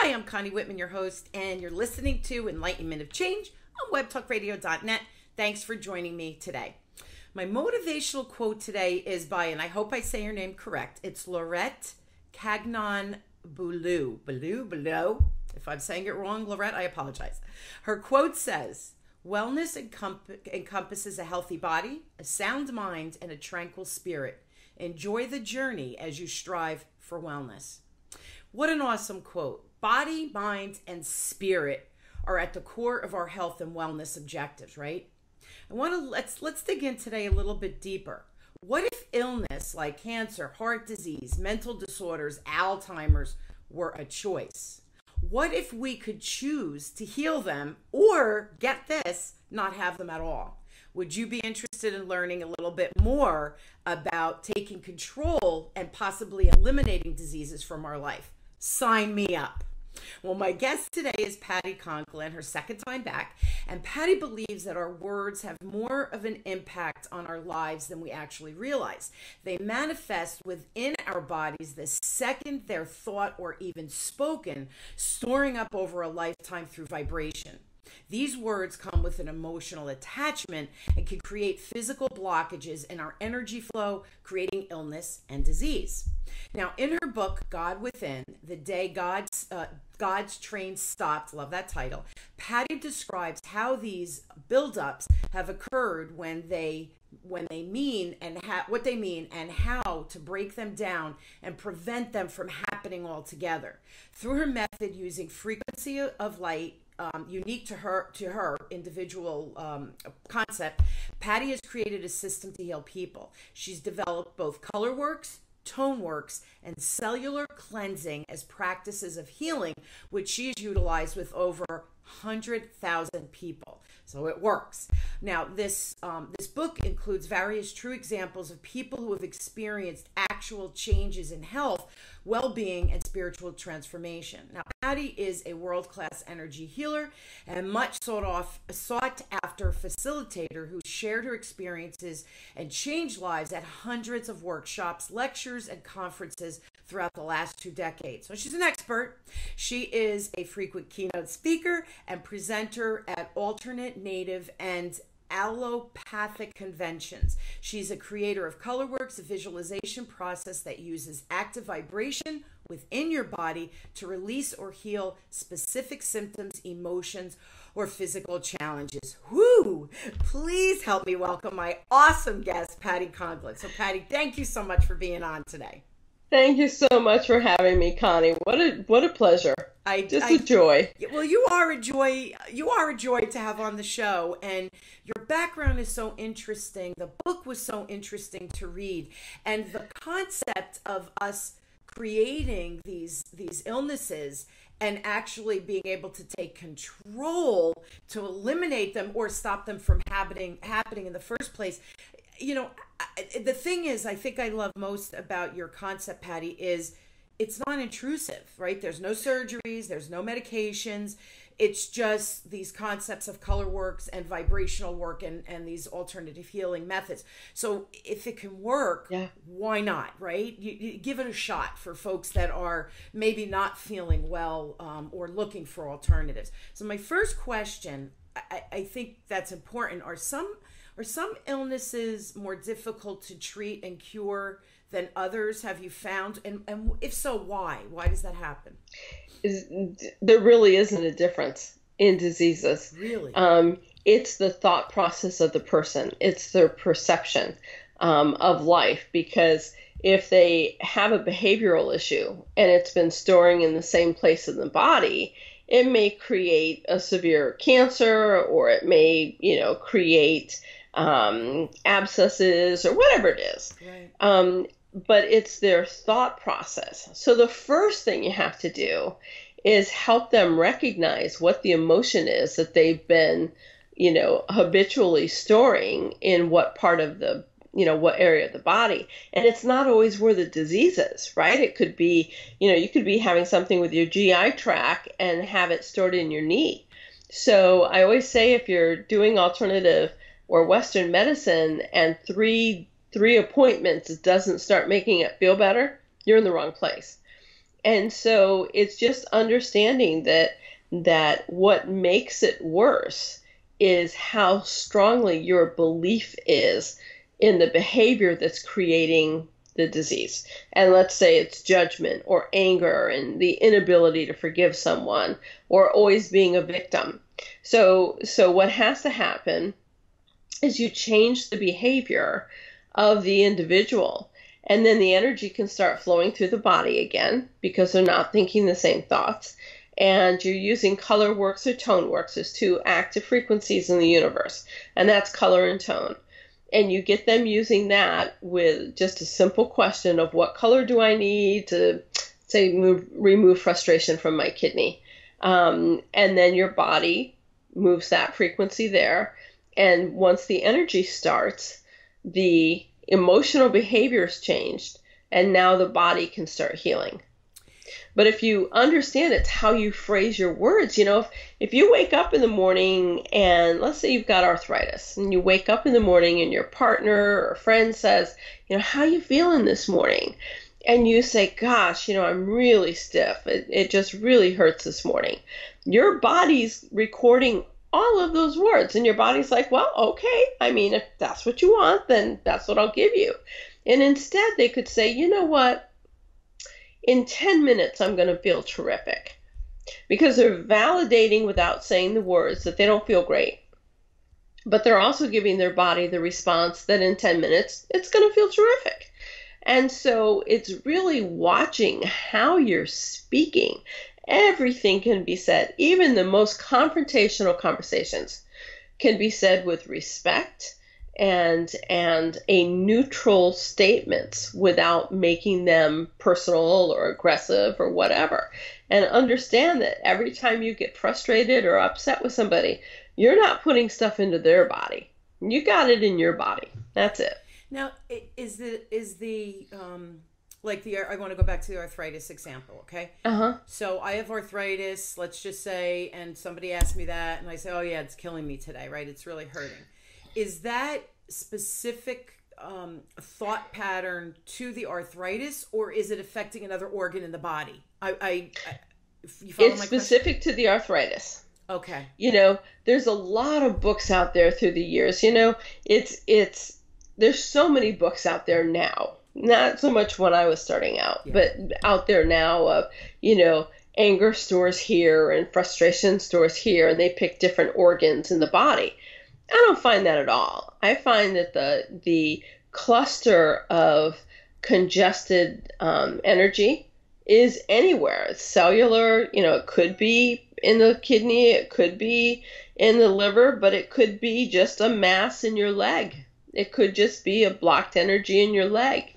Hi, I'm Connie Whitman, your host, and you're listening to Enlightenment of Change on webtalkradio.net. Thanks for joining me today. My motivational quote today is by, and I hope I say her name correct, it's Laurette Gagnon Beaulieu. Beaulieu. If I'm saying it wrong, Laurette, I apologize. Her quote says, "Wellness encompasses a healthy body, a sound mind, and a tranquil spirit. Enjoy the journey as you strive for wellness." What an awesome quote. Body, mind, and spirit are at the core of our health and wellness objectives, right? Let's dig in today a little bit deeper. What if illness like cancer, heart disease, mental disorders, Alzheimer's were a choice? What if we could choose to heal them or, get this, not have them at all? Would you be interested in learning a little bit more about taking control and possibly eliminating diseases from our life? Sign me up. Well, my guest today is Patti Conklin, her second time back, and Patti believes that our words have more of an impact on our lives than we actually realize. They manifest within our bodies the second they're thought or even spoken, storing up over a lifetime through vibration. These words come with an emotional attachment and can create physical blockages in our energy flow, creating illness and disease. Now, in her book, God Within, The Day God's Train Stopped, love that title, Patti describes how these buildups have occurred what they mean and how to break them down and prevent them from happening altogether. Through her method using frequency of light, unique to her individual concept, Patti has created a system to heal people. She's developed both color works, tone works, and cellular cleansing as practices of healing, which she's utilized with over 100,000 people. So it works. Now, this book includes various true examples of people who have experienced actual changes in health, well-being, and spiritual transformation. Now, Patti is a world-class energy healer and much sought-after facilitator who shared her experiences and changed lives at hundreds of workshops, lectures, and conferences throughout the last 2 decades. So she's an expert. She is a frequent keynote speaker and presenter at alternate, native, and allopathic conventions. She's a creator of colorworks, a visualization process that uses active vibration within your body to release or heal specific symptoms, emotions, or physical challenges. Whoo! Please help me welcome my awesome guest, Patti Conklin. So Patti, thank you so much for being on today. Thank you so much for having me, Connie. What a pleasure. A joy. Well, you are a joy. You are a joy to have on the show, and your background is so interesting. The book was so interesting to read, and the concept of us creating these illnesses and actually being able to take control to eliminate them or stop them from happening in the first place. You know, the thing is, I think I love most about your concept, Patti, is it's non-intrusive, right? There's no surgeries, there's no medications. It's just these concepts of color works and vibrational work and these alternative healing methods. So if it can work, why not, right? You give it a shot for folks that are maybe not feeling well or looking for alternatives. So my first question, I think that's important, are some illnesses more difficult to treat and cure than others, have you found? And if so, why? Why does that happen? There really isn't a difference in diseases. Really? It's the thought process of the person. It's their perception of life. Because if they have a behavioral issue and it's been storing in the same place in the body, it may create a severe cancer, or it may, create abscesses or whatever it is. Right. But it's their thought process. So the first thing you have to do is help them recognize what the emotion is that they've been, habitually storing in what part of the, what area of the body. And it's not always where the disease is, right? It could be, you could be having something with your GI tract and have it stored in your knee. So I always say, if you're doing alternative or Western medicine and three appointments doesn't start making it feel better, you're in the wrong place. And so it's just understanding that what makes it worse is how strongly your belief is in the behavior that's creating the disease. And let's say it's judgment or anger and the inability to forgive someone or always being a victim. So what has to happen is you change the behavior of the individual, and then the energy can start flowing through the body again because they're not thinking the same thoughts. And you're using color works or tone works. There's two active frequencies in the universe, and that's color and tone. And you get them using that with just a simple question of what color do I need to, say, remove frustration from my kidney. And then your body moves that frequency there. And once the energy starts, the emotional behavior is changed, and now the body can start healing. But if you understand it's how you phrase your words, if you wake up in the morning and let's say you've got arthritis and you wake up in the morning and your partner or friend says, how you feeling this morning? And you say, gosh, I'm really stiff. It just really hurts this morning. Your body's recording all of those words and your body's like, well, okay. I mean, if that's what you want, then that's what I'll give you. And instead they could say, you know what? In 10 minutes, I'm going to feel terrific, because they're validating without saying the words that they don't feel great. But they're also giving their body the response that in 10 minutes, it's going to feel terrific. And so it's really watching how you're speaking. Everything can be said, even the most confrontational conversations can be said with respect and a neutral statements without making them personal or aggressive or whatever. And understand that every time you get frustrated or upset with somebody, you're not putting stuff into their body. You got it in your body. That's it. Now, I want to go back to the arthritis example, okay? So I have arthritis, let's just say, and somebody asked me that, and I say, oh yeah, it's killing me today, right? It's really hurting. Is that specific thought pattern to the arthritis, or is it affecting another organ in the body? It's specific to the arthritis. Okay. There's a lot of books out there through the years. There's so many books out there now. Not so much when I was starting out, but out there now of, anger stores here and frustration stores here, and they pick different organs in the body. I don't find that at all. I find that the cluster of congested energy is anywhere. It's cellular, it could be in the kidney, it could be in the liver, but it could be just a mass in your leg. It could just be a blocked energy in your leg.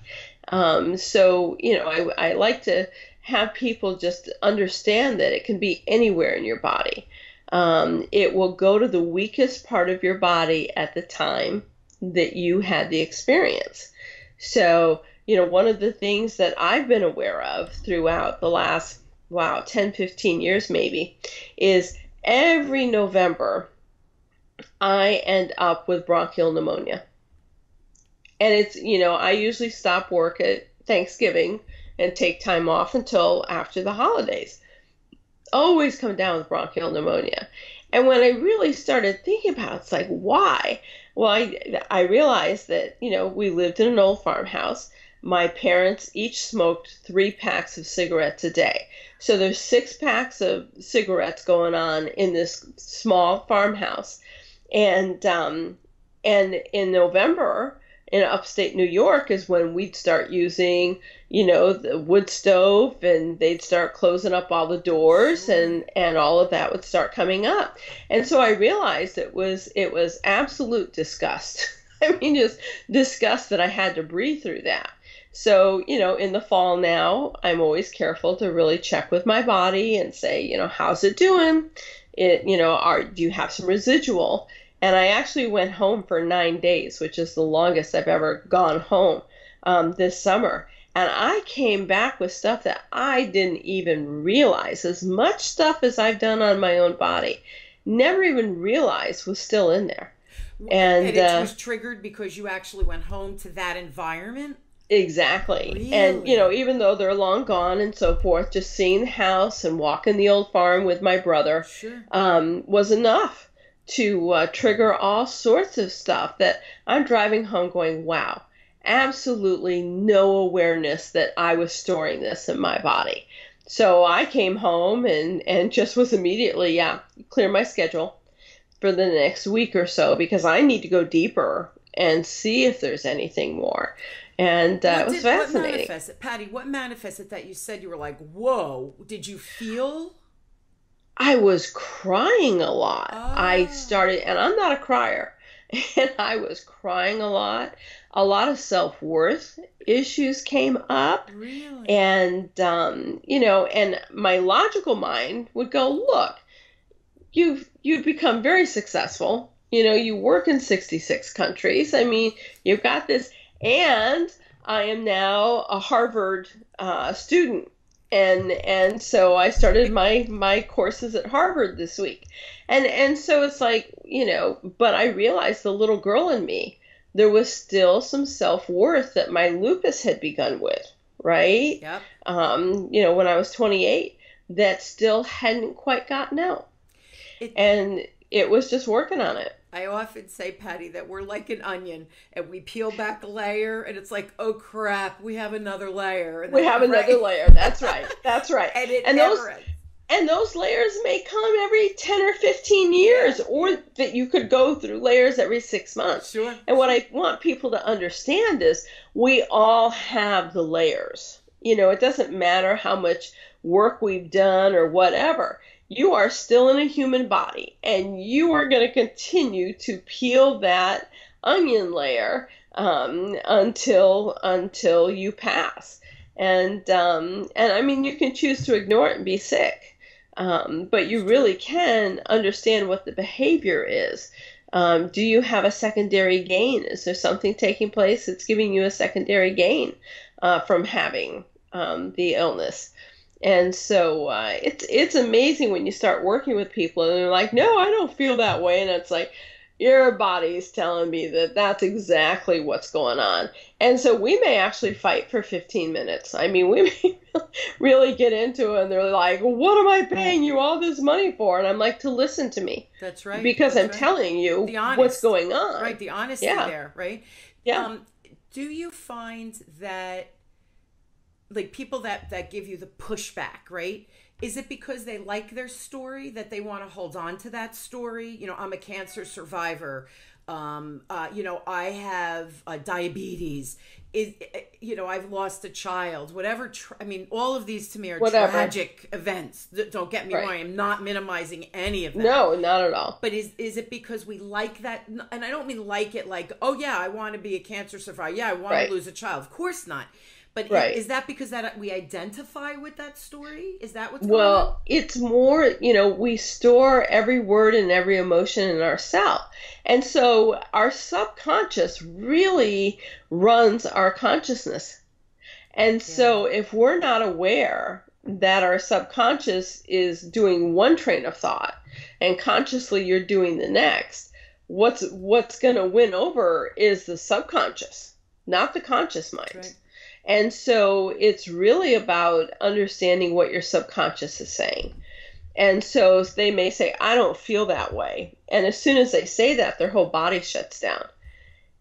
I like to have people just understand that it can be anywhere in your body. It will go to the weakest part of your body at the time that you had the experience. So, one of the things that I've been aware of throughout the last, 10, 15 years maybe, is every November, I end up with bronchial pneumonia. And it's, I usually stop work at Thanksgiving and take time off until after the holidays. Always come down with bronchial pneumonia. And when I really started thinking about it, it's like, why? Well, I realized that, we lived in an old farmhouse. My parents each smoked 3 packs of cigarettes a day. So there's 6 packs of cigarettes going on in this small farmhouse. And in November, in upstate New York is when we'd start using, the wood stove, and they'd start closing up all the doors, and all of that would start coming up. And so I realized it was absolute disgust. I mean, just disgust that I had to breathe through that. So, in the fall now, I'm always careful to really check with my body and say, how's it doing? Do you have some residual? And I actually went home for 9 days, which is the longest I've ever gone home this summer. And I came back with stuff that I didn't even realize. As much stuff as I've done on my own body, never even realized was still in there. And it was triggered because you actually went home to that environment? Exactly. And, Really? even though they're long gone and so forth, just seeing the house and walking the old farm with my brother Sure. was enough to trigger all sorts of stuff that I'm driving home going, wow, absolutely no awareness that I was storing this in my body. So I came home and just was immediately, clear my schedule for the next week or so because I need to go deeper and see if there's anything more. And it was What fascinating. manifested, Patti? What manifested that you said you were like, whoa? Did you feel? I was crying a lot. I Oh, started, and I'm not a crier, and I was crying a lot. A lot of self-worth issues came up, really? and and my logical mind would go, look, you've become very successful. You work in 66 countries. I mean, you've got this, and I am now a Harvard student, and so I started my courses at Harvard this week, and so it's like, but I realized the little girl in me, there was still some self-worth that my lupus had begun with, right? Yep. When I was 28, that still hadn't quite gotten out, It. and it was just working on it. I often say, Patti, that we're like an onion, and we peel back a layer, and it's like, oh crap, we have another layer, and We then, have another right? layer. That's right. That's right. And it And those never ends. and those layers may come every 10 or 15 years, Yeah, or yeah. that you could go through layers every 6 months. Sure. And what I want people to understand is we all have the layers. It doesn't matter how much work we've done or whatever. You are still in a human body, and you are going to continue to peel that onion layer until you pass. And I mean, you can choose to ignore it and be sick, but It's you true. really can understand what the behavior is. Do you have a secondary gain? Is there something taking place that's giving you a secondary gain from having the illness? And so it's amazing when you start working with people and they're like, no, I don't feel that way. And it's like, your body's telling me that that's exactly what's going on. And so we may actually fight for 15 minutes. I mean, we may really get into it and they're like, what am I paying you all this money for? And I'm like, to listen to me That's right. because That's I'm right. telling you The what's honest, going on. right? The honesty Yeah. there, right? Yeah. Um, do you find that, like, people that give you the pushback, right? Is it because they like their story that they want to hold on to that story? I'm a cancer survivor. I have diabetes. I've lost a child. Whatever. I mean, all of these to me are Whatever. tragic events. Don't get me wrong. Right. I'm not minimizing any of them. No, not at all. But is it because we like that? And I don't mean like it like, oh yeah, I want to be a cancer survivor. Yeah, I want Right. to lose a child. Of course not. But Right. is that because that we identify with that story? Is that what's going on? Well, it's more, we store every word and every emotion in ourself. And so our subconscious really runs our consciousness. And Yeah. so if we're not aware that our subconscious is doing one train of thought and consciously you're doing the next, what's going to win over is the subconscious, not the conscious mind. Right. And so it's really about understanding what your subconscious is saying. And so they may say, I don't feel that way. And as soon as they say that, their whole body shuts down.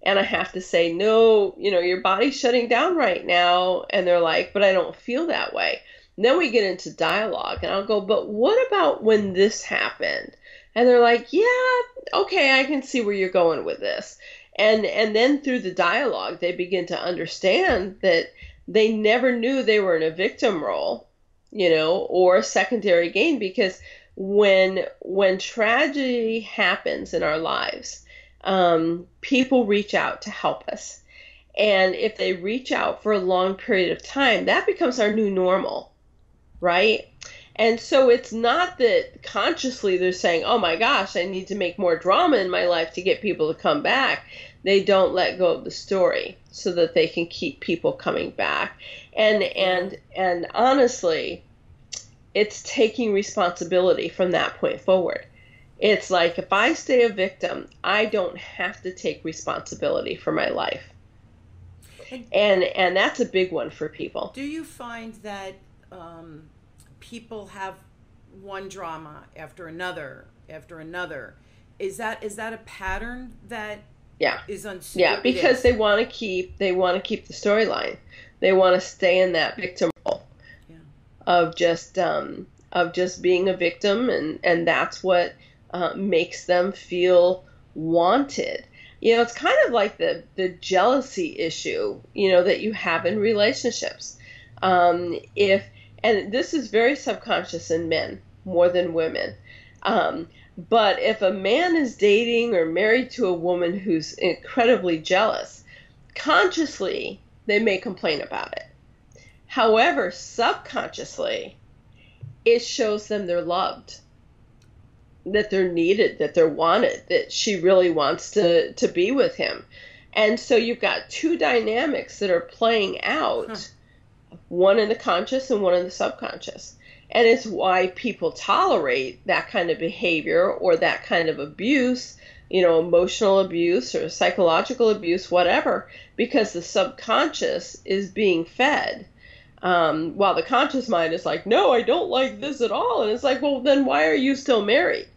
And I have to say, no, your body's shutting down right now. And they're like, but I don't feel that way. And then we get into dialogue and I'll go, but what about when this happened? And they're like, yeah, okay, I can see where you're going with this. And then through the dialogue, they begin to understand that they never knew they were in a victim role, or a secondary gain, because when tragedy happens in our lives, people reach out to help us. And if they reach out for a long period of time, that becomes our new normal, right? And so it's not that consciously they're saying, oh my gosh, I need to make more drama in my life to get people to come back. They don't let go of the story so that they can keep people coming back. And honestly, it's taking responsibility from that point forward. It's like, if I stay a victim, I don't have to take responsibility for my life. And that's a big one for people. Do you find that people have one drama after another after another? Is that a pattern that is unsuitable? Yeah, because they want to keep the storyline. They want to stay in that victim role of just being a victim, and that's what makes them feel wanted. It's kind of like the jealousy issue, that you have in relationships. And this is very subconscious in men more than women. But if a man is dating or married to a woman who's incredibly jealous, consciously they may complain about it. However, subconsciously, it shows them they're loved, that they're needed, that they're wanted, that she really wants to be with him. And so you've got two dynamics that are playing out, one in the conscious and one in the subconscious. And it's why people tolerate that kind of behavior or that kind of abuse, emotional abuse or psychological abuse, whatever, because the subconscious is being fed. While the conscious mind is like, no, I don't like this at all. And it's like, well, then why are you still married?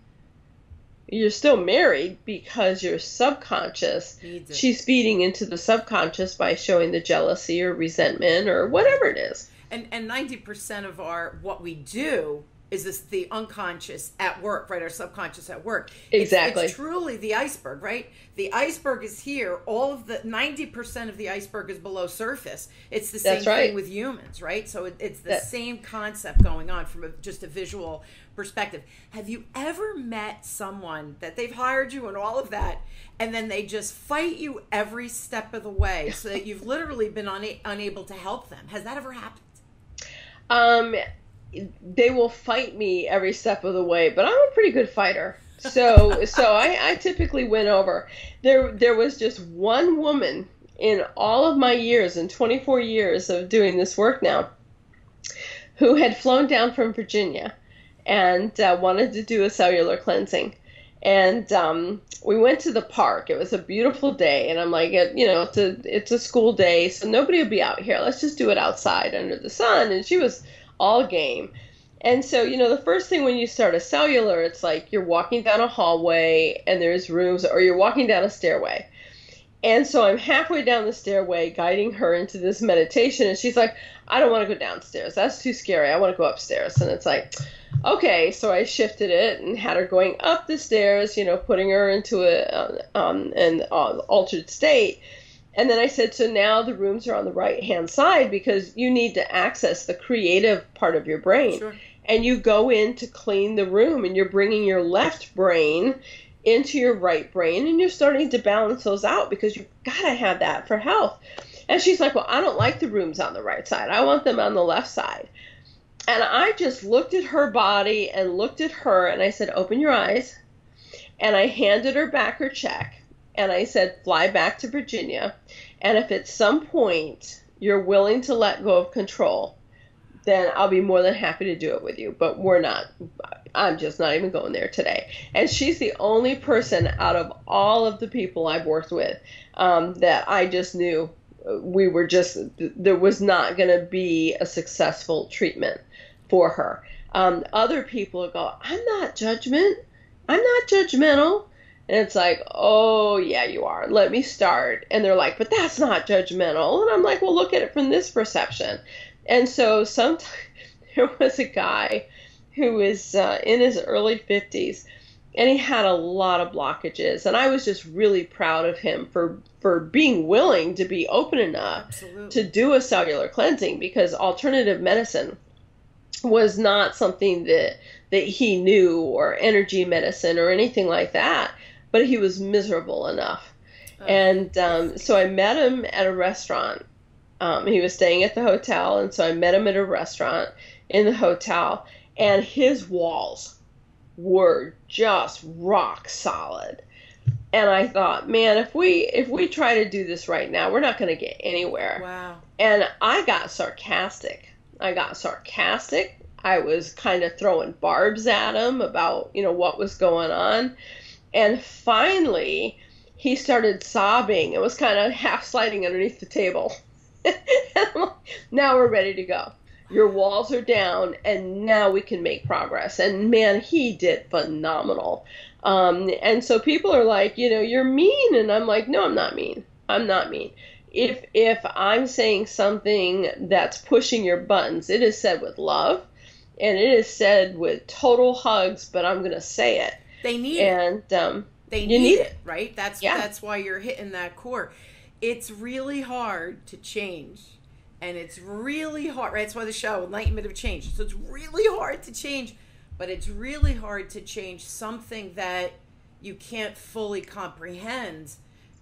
You're still married because your subconscious, she's feeding into the subconscious by showing the jealousy or resentment or whatever it is. And 90% of what we do is the unconscious at work, right? Our subconscious at work. Exactly. It's truly the iceberg, right? The iceberg is here. All of the 90% of the iceberg is below surface. It's the same thing with humans, right? So it's the same concept going on from just a visual perspective. Have you ever met someone that they've hired you and all of that, and then they just fight you every step of the way so that you've literally been unable to help them? Has that ever happened? They will fight me every step of the way, but I'm a pretty good fighter. So I typically win over. There was just one woman in all of my years, in 24 years of doing this work now, who had flown down from Virginia and wanted to do a cellular cleansing. And we went to the park. It was a beautiful day, and I'm like, it's a school day, so nobody will be out here. Let's just do it outside under the sun. And she was all game. And so, the first thing when you start a cellular, it's like you're walking down a hallway and there's rooms, or you're walking down a stairway. And so I'm halfway down the stairway guiding her into this meditation, and she's like, I don't want to go downstairs. That's too scary. I want to go upstairs. And it's like, okay, so I shifted it and had her going up the stairs, putting her into an altered state. And then I said, so now the rooms are on the right-hand side because you need to access the creative part of your brain. Sure. And you go in to clean the room, and you're bringing your left brain into your right brain, and you're starting to balance those out because you've got to have that for health. And she's like, well, I don't like the rooms on the right side. I want them on the left side. And I just looked at her body and looked at her, and I said, open your eyes. And I handed her back her check, and I said, fly back to Virginia. And if at some point you're willing to let go of control, then I'll be more than happy to do it with you. But I'm just not even going there today. And she's the only person out of all of the people I've worked with that I just knew there was not going to be a successful treatment for her. Other people go, I'm not judgmental. And it's like, oh, yeah, you are. Let me start. And they're like, but that's not judgmental. And I'm like, well, look at it from this perception. And so sometimes there was a guy who was in his early 50s, and he had a lot of blockages. And I was just really proud of him for being willing to be open enough to do a cellular cleansing, because alternative medicine was not something that he knew, or energy medicine or anything like that. But he was miserable enough. And so I met him at a restaurant. He was staying at the hotel, and so I met him at a restaurant in the hotel, and his walls were just rock solid. And I thought, man, if we try to do this right now, we're not going to get anywhere. Wow. And I got sarcastic. I was kind of throwing barbs at him about, what was going on. And finally, he started sobbing. It was kind of half sliding underneath the table. And I'm like, now we're ready to go. Your walls are down, and now we can make progress. And man, he did phenomenal. And so people are like, you're mean. And I'm like, no, I'm not mean. I'm not mean. If I'm saying something that's pushing your buttons, it is said with love, and it is said with total hugs, but I'm going to say it. They need it. And they need it, right? That's why you're hitting that core. It's really hard to change. And it's really hard, right? That's why the show, Enlightenment of Change. So it's really hard to change, but it's really hard to change something that you can't fully comprehend,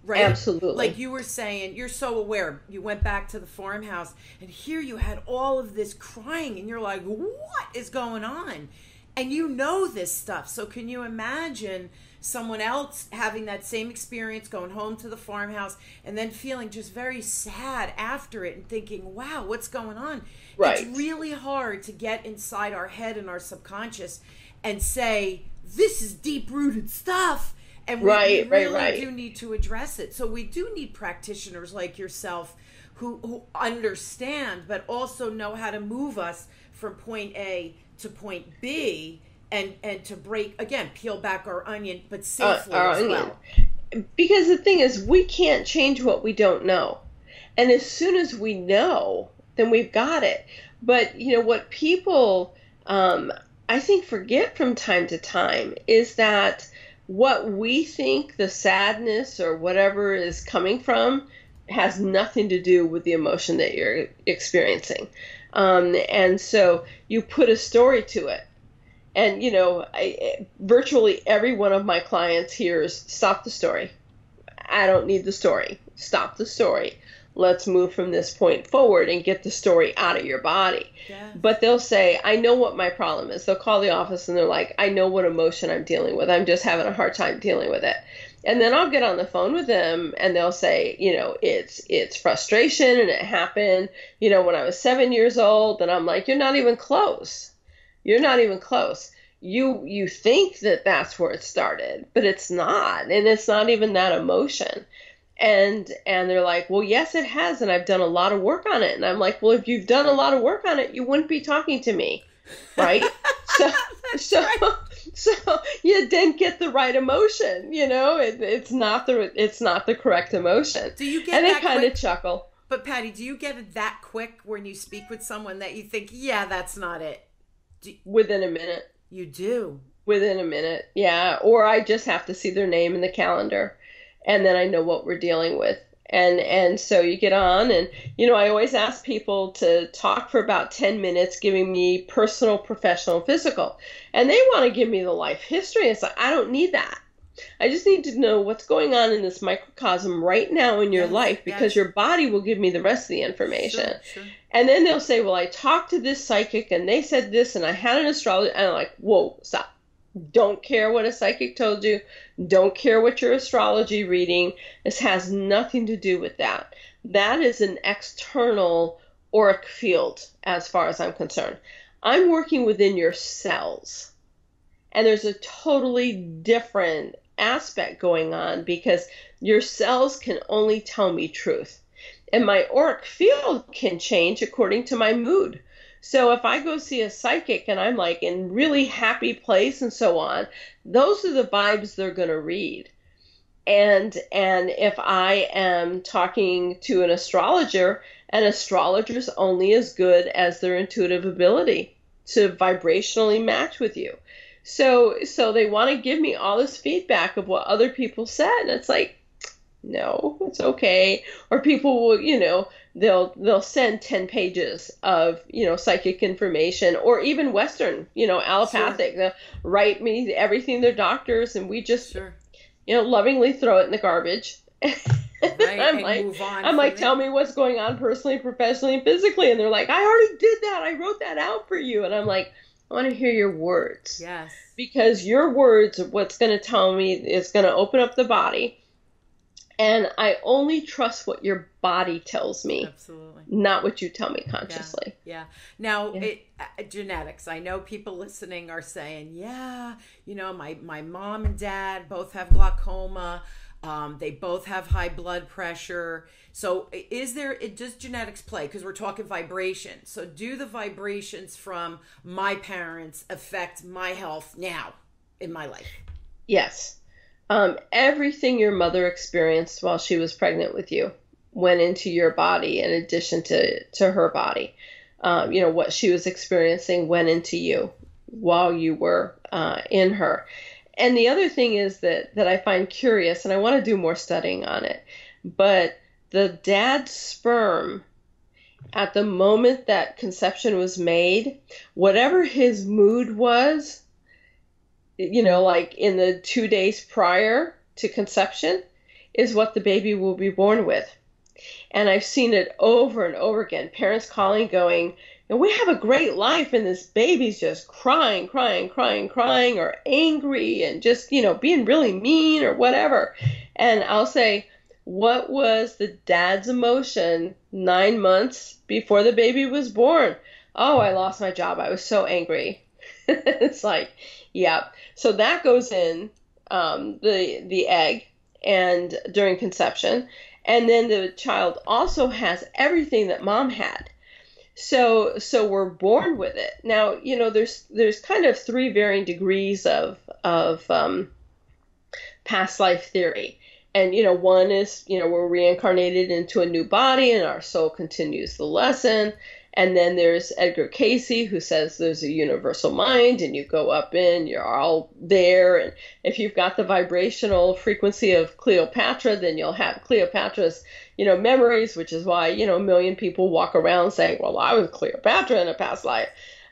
right? Absolutely. Like you were saying, you're so aware. You went back to the farmhouse, and here you had all of this crying, and you're like, what is going on? And you know this stuff. So can you imagine someone else having that same experience, going home to the farmhouse, and then feeling just very sad after it and thinking, wow, what's going on? Right. It's really hard to get inside our head and our subconscious and say, this is deep-rooted stuff. And we really do need to address it. So we do need practitioners like yourself who understand, but also know how to move us from point A to point B, and to break, again, peel back our onion, but safely as well. Because the thing is, we can't change what we don't know. And as soon as we know, then we've got it. But, what people, I think, forget from time to time is that what we think the sadness or whatever is coming from has nothing to do with the emotion that you're experiencing. And so you put a story to it. And, virtually every one of my clients hears, stop the story. I don't need the story. Stop the story. Let's move from this point forward and get the story out of your body. Yeah. But they'll say, I know what my problem is. They'll call the office and they're like, I know what emotion I'm dealing with. I'm just having a hard time dealing with it. And then I'll get on the phone with them and they'll say, it's frustration, and it happened, when I was 7 years old. And I'm like, you're not even close. You're not even close. You think that that's where it started, but it's not. And it's not even that emotion. And they're like, well, yes, it has. And I've done a lot of work on it. And I'm like, well, if you've done a lot of work on it, you wouldn't be talking to me. Right. So you didn't get the right emotion. It's not the correct emotion. Do you get and that they kind quick? of chuckle. But Patti, do you get it that quick when you speak with someone that you think, yeah, that's not it? Within a minute. You do? Within a minute, yeah. Or I just have to see their name in the calendar, and then I know what we're dealing with. And so you get on, and, I always ask people to talk for about 10 minutes, giving me personal, professional, physical. And they want to give me the life history. It's like, I don't need that. I just need to know what's going on in this microcosm right now in your life, because your body will give me the rest of the information. Sure. And then they'll say, well, I talked to this psychic and they said this, and I had an astrologer. And I'm like, whoa, stop. Don't care what a psychic told you. Don't care what your astrology reading. This has nothing to do with that. That is an external auric field as far as I'm concerned. I'm working within your cells. And there's a totally different aspect going on, because your cells can only tell me truth. And my auric field can change according to my mood. So if I go see a psychic and I'm like in really happy place and so on, those are the vibes they're going to read. And if I am talking to an astrologer's only as good as their intuitive ability to vibrationally match with you. So they want to give me all this feedback of what other people said. And it's like, no, it's okay. Or people will, they'll send 10 pages of, psychic information, or even Western, allopathic. Sure. They'll write me everything their doctors, and we just, lovingly throw it in the garbage. Right, I'm like, tell me what's going on personally, professionally, and physically. And they're like, I already did that. I wrote that out for you. And I'm like, I want to hear your words. Yes. Because your words are what's going to tell me, is going to open up the body. And I only trust what your body tells me. Absolutely. Not what you tell me consciously. Yeah. Now, genetics. I know people listening are saying, my mom and dad both have glaucoma. They both have high blood pressure. So does genetics play? Because we're talking vibration. So do the vibrations from my parents affect my health now in my life? Yes. Everything your mother experienced while she was pregnant with you went into your body in addition to her body. What she was experiencing went into you while you were in her. And the other thing is that I find curious, and I want to do more studying on it, but the dad's sperm at the moment that conception was made, whatever his mood was, like in the 2 days prior to conception, is what the baby will be born with. And I've seen it over and over again. Parents calling, going, we have a great life, and this baby's just crying, or angry, and just, being really mean or whatever. And I'll say, what was the dad's emotion 9 months before the baby was born? Oh, I lost my job. I was so angry. It's like, yeah. So that goes in the egg and during conception. And then the child also has everything that mom had. So we're born with it. Now, there's kind of 3 varying degrees of past life theory. And, one is, we're reincarnated into a new body and our soul continues the lesson. And then there's Edgar Cayce, who says there's a universal mind and you go up in, you're all there. And if you've got the vibrational frequency of Cleopatra, then you'll have Cleopatra's, memories, which is why, a million people walk around saying, well, I was Cleopatra in a past life.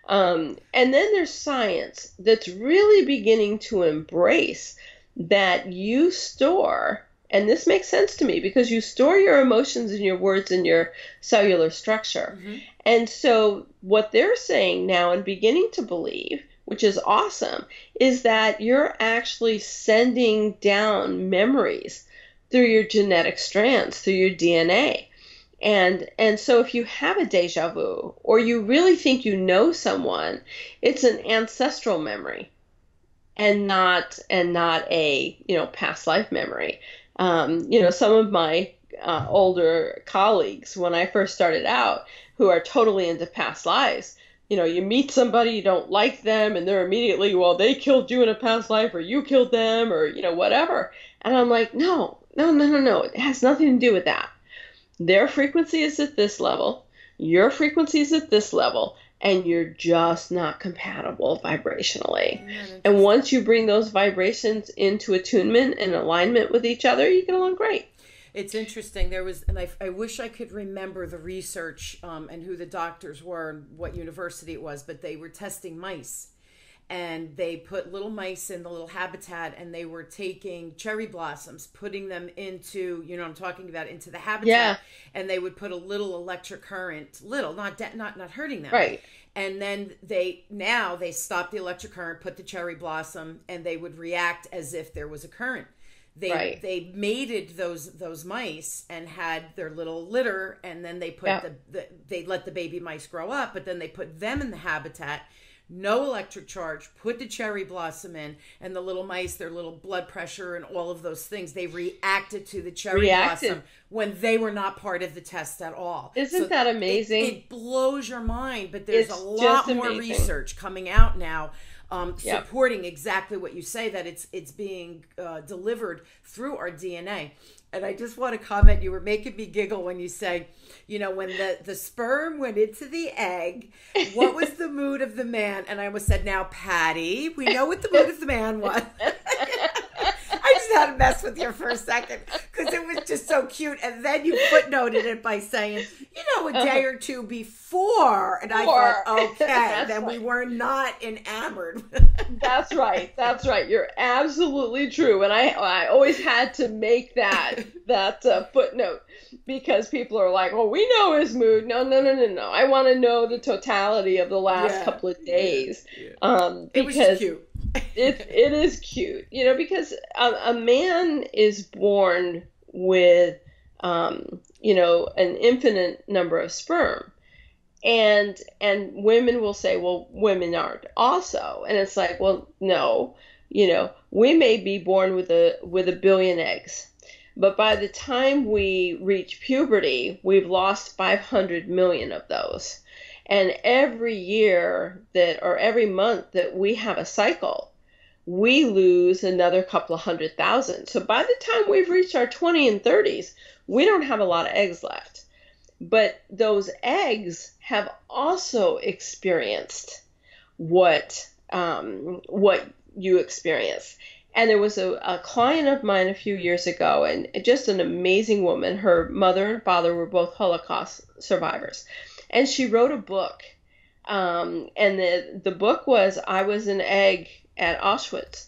And then there's science that's really beginning to embrace that you store. And this makes sense to me because you store your emotions and your words in your cellular structure. Mm-hmm. And so what they're saying now and beginning to believe, which is awesome, is that you're actually sending down memories through your genetic strands, through your DNA. And so if you have a deja vu or you really think you know someone, it's an ancestral memory and not a, past life memory. Some of my older colleagues, when I first started out, who are totally into past lives, you meet somebody, you don't like them, and they're immediately, well, they killed you in a past life, or you killed them, or, whatever. And I'm like, no. It has nothing to do with that. Their frequency is at this level. Your frequency is at this level. And you're just not compatible vibrationally. And once you bring those vibrations into attunement and alignment with each other, you get along great. It's interesting. I wish I could remember the research and who the doctors were and what university it was, but they were testing mice. And they put little mice in the little habitat, and they were taking cherry blossoms, putting them into, I'm talking about, into the habitat. Yeah. And they would put a little electric current, not hurting them. Right. And then they stopped the electric current, put the cherry blossom, and they would react as if there was a current. They mated those mice and had their little litter, and then they put they let the baby mice grow up, but then they put them in the habitat. No electric charge, put the cherry blossom in, and the little mice, their little blood pressure and all of those things, they reacted to the cherry blossom when they were not part of the test at all. Isn't that amazing? It blows your mind, but there's a lot more research coming out now supporting exactly what you say, that it's being delivered through our DNA. And I just want to comment, you were making me giggle when you say, when the sperm went into the egg, what was the mood of the man? And I almost said, now, Patti, we know what the mood of the man was. I just had to mess with you for a second because it was just so cute. And then you footnoted it by saying, a day or two before. And I thought, okay, then we were not enamored. That's right. You're absolutely true. And I always had to make that footnote because people are like, well, we know his mood. No. I want to know the totality of the last couple of days. Yeah. It was cute. It is cute, because a man is born with, an infinite number of sperm. And women will say, well, women aren't also. And it's like, well, no, we may be born with a billion eggs. But by the time we reach puberty, we've lost 500 million of those. And every year or every month that we have a cycle, we lose another couple of 100,000. So by the time we've reached our 20 and 30s, we don't have a lot of eggs left. But those eggs have also experienced what you experienced. And there was a client of mine a few years ago, and just an amazing woman. Her mother and father were both Holocaust survivors. And she wrote a book. And the book was I Was an Egg at Auschwitz.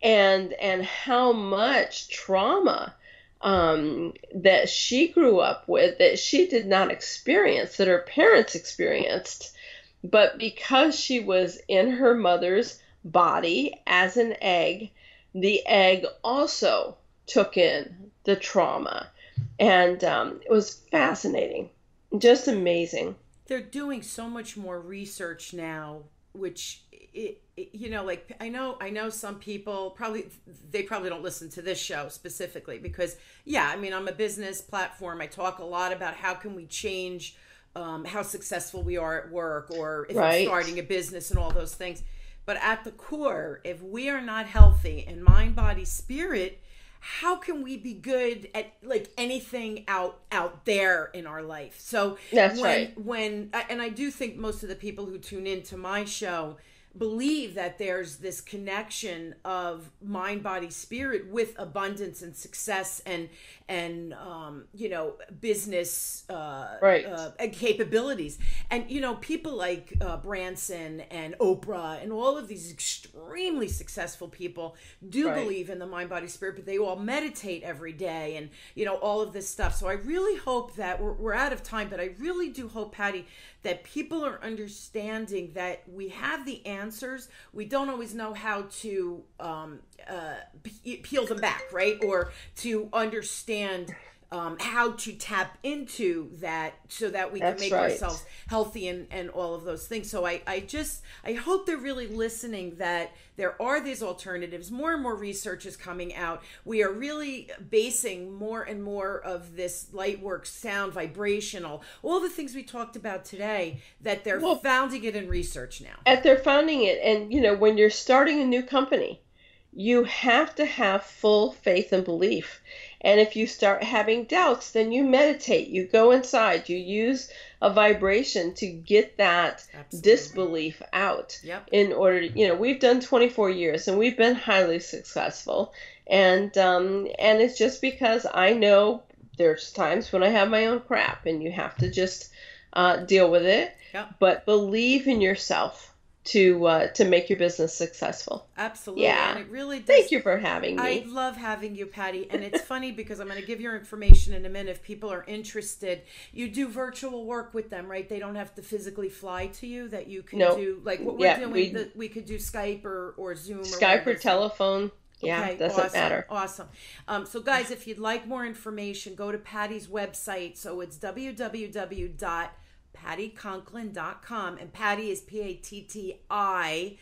And how much trauma that she grew up with, that she did not experience, that her parents experienced. But because she was in her mother's body as an egg, the egg also took in the trauma. And it was fascinating, just amazing. They're doing so much more research now, which like I know some people probably don't listen to this show specifically because I'm a business platform. I talk a lot about how can we change how successful we are at work, or if we're starting a business and all those things. But at the core, if we are not healthy in mind, body, spirit, how can we be good at like anything out there in our life? So when I do think most of the people who tune into my show believe that there's this connection of mind, body, spirit with abundance and success and business capabilities. And people like Branson and Oprah and all of these extremely successful people do believe in the mind, body, spirit, but they all meditate every day and all of this stuff. So I really hope that we're out of time, but I really do hope, Patti, that people are understanding that we have the answers. We don't always know how to peel them back, right? Or to understand how to tap into that so that we can make ourselves healthy and all of those things. So I hope they're really listening, that there are these alternatives. More and more research is coming out. We are really basing more and more of this light work, sound, vibrational, all the things we talked about today, that they're founding it in research now. They're founding it. And, when you're starting a new company, you have to have full faith and belief. And if you start having doubts, then you meditate, you go inside, you use a vibration to get that disbelief out. In order to, we've done 24 years and we've been highly successful. And it's just because I know there's times when I have my own crap and you have to just deal with it. But believe in yourself to make your business successful. Absolutely. Yeah. And it really does. Thank you for having me. I love having you, Patti. And it's funny because I'm going to give your information in a minute if people are interested. You do virtual work with them, right? They don't have to physically fly to you, that you can do like what we're doing. We could do Skype or Zoom. Skype or telephone. Yeah, okay, doesn't matter. Awesome. So guys, if you'd like more information, go to Patti's website. So it's www.PattiConklin.com, and Patti is PattiConklin.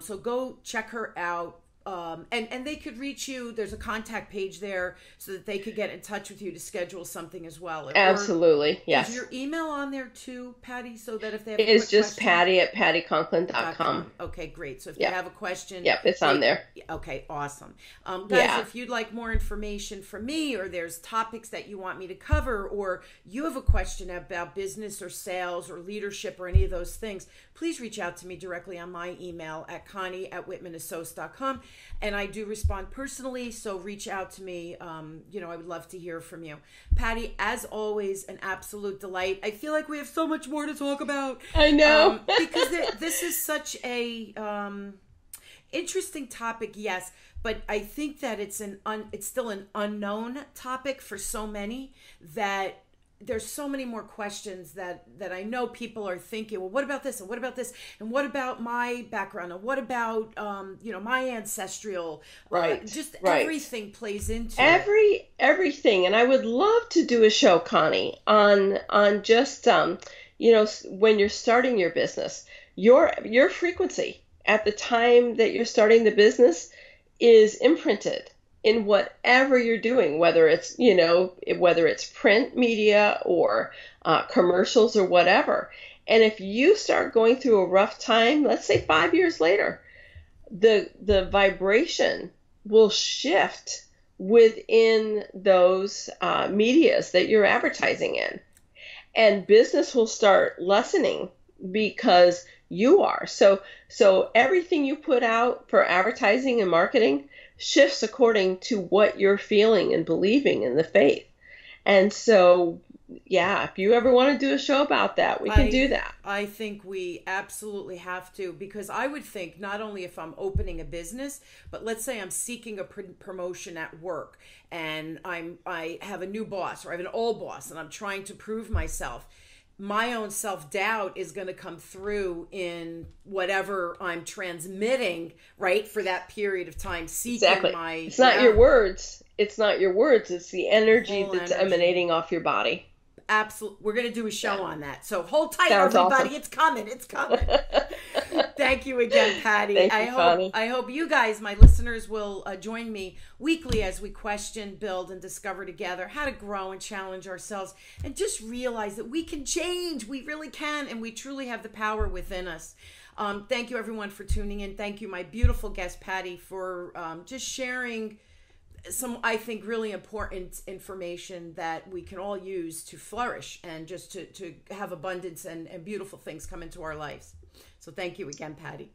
So go check her out. And they could reach you. There's a contact page there so that they could get in touch with you to schedule something as well. Absolutely, yes. Is your email on there too, Patti, so that if they have it is just Patti@PattiConklin.com. Okay, great. So if you have a question, it's on there. Okay, awesome. Guys, if you'd like more information from me, or there's topics that you want me to cover, or you have a question about business or sales or leadership or any of those things, please reach out to me directly on my email at Connie@WhitmanAssociates.com. And I do respond personally, so reach out to me. I would love to hear from you. Patti, as always, an absolute delight. I feel like we have so much more to talk about. I know. Because this is such a interesting topic, yes, but I think that it's still an unknown topic for so many, that there's so many more questions that I know people are thinking, well, what about this? And what about this? And what about my background? And what about, my ancestral, everything plays into everything. And I would love to do a show, Connie, on just, when you're starting your business, your frequency at the time that you're starting the business is imprinted in whatever you're doing, whether it's, whether it's print media or commercials or whatever. And if you start going through a rough time, let's say 5 years later, the vibration will shift within those medias that you're advertising in. And business will start lessening because you are. So everything you put out for advertising and marketing shifts according to what you're feeling and believing in the faith. And so, yeah, if you ever want to do a show about that, we can do that. I think we absolutely have to, because I would think not only if I'm opening a business, but let's say I'm seeking a promotion at work and I have a new boss or I have an old boss and I'm trying to prove myself. My own self-doubt is going to come through in whatever I'm transmitting, right, for that period of time. Seeking exactly. It's not your words. It's not your words. It's the energy that's emanating off your body. Absolutely. We're going to do a show on that. So hold tight, Sounds everybody. awesome. It's coming. It's coming. Thank you again, Patti. Thank you, Connie. I hope you guys, my listeners, will join me weekly as we question, build, and discover together how to grow and challenge ourselves and just realize that we can change. We really can, and we truly have the power within us. Thank you, everyone, for tuning in. Thank you, my beautiful guest, Patti, for just sharing some, I think, really important information that we can all use to flourish and just to have abundance and beautiful things come into our lives. So thank you again, Patti.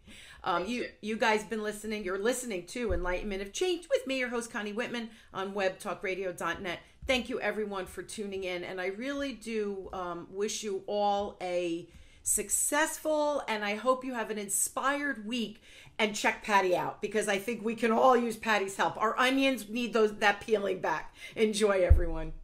You guys been listening. You're listening to Enlightenment of Change with me, your host, Connie Whitman, on webtalkradio.net. Thank you, everyone, for tuning in. And I really do wish you all a successful, and I hope you have an inspired week. And check Patti out, because I think we can all use Patti's help. Our onions need that peeling back. Enjoy, everyone.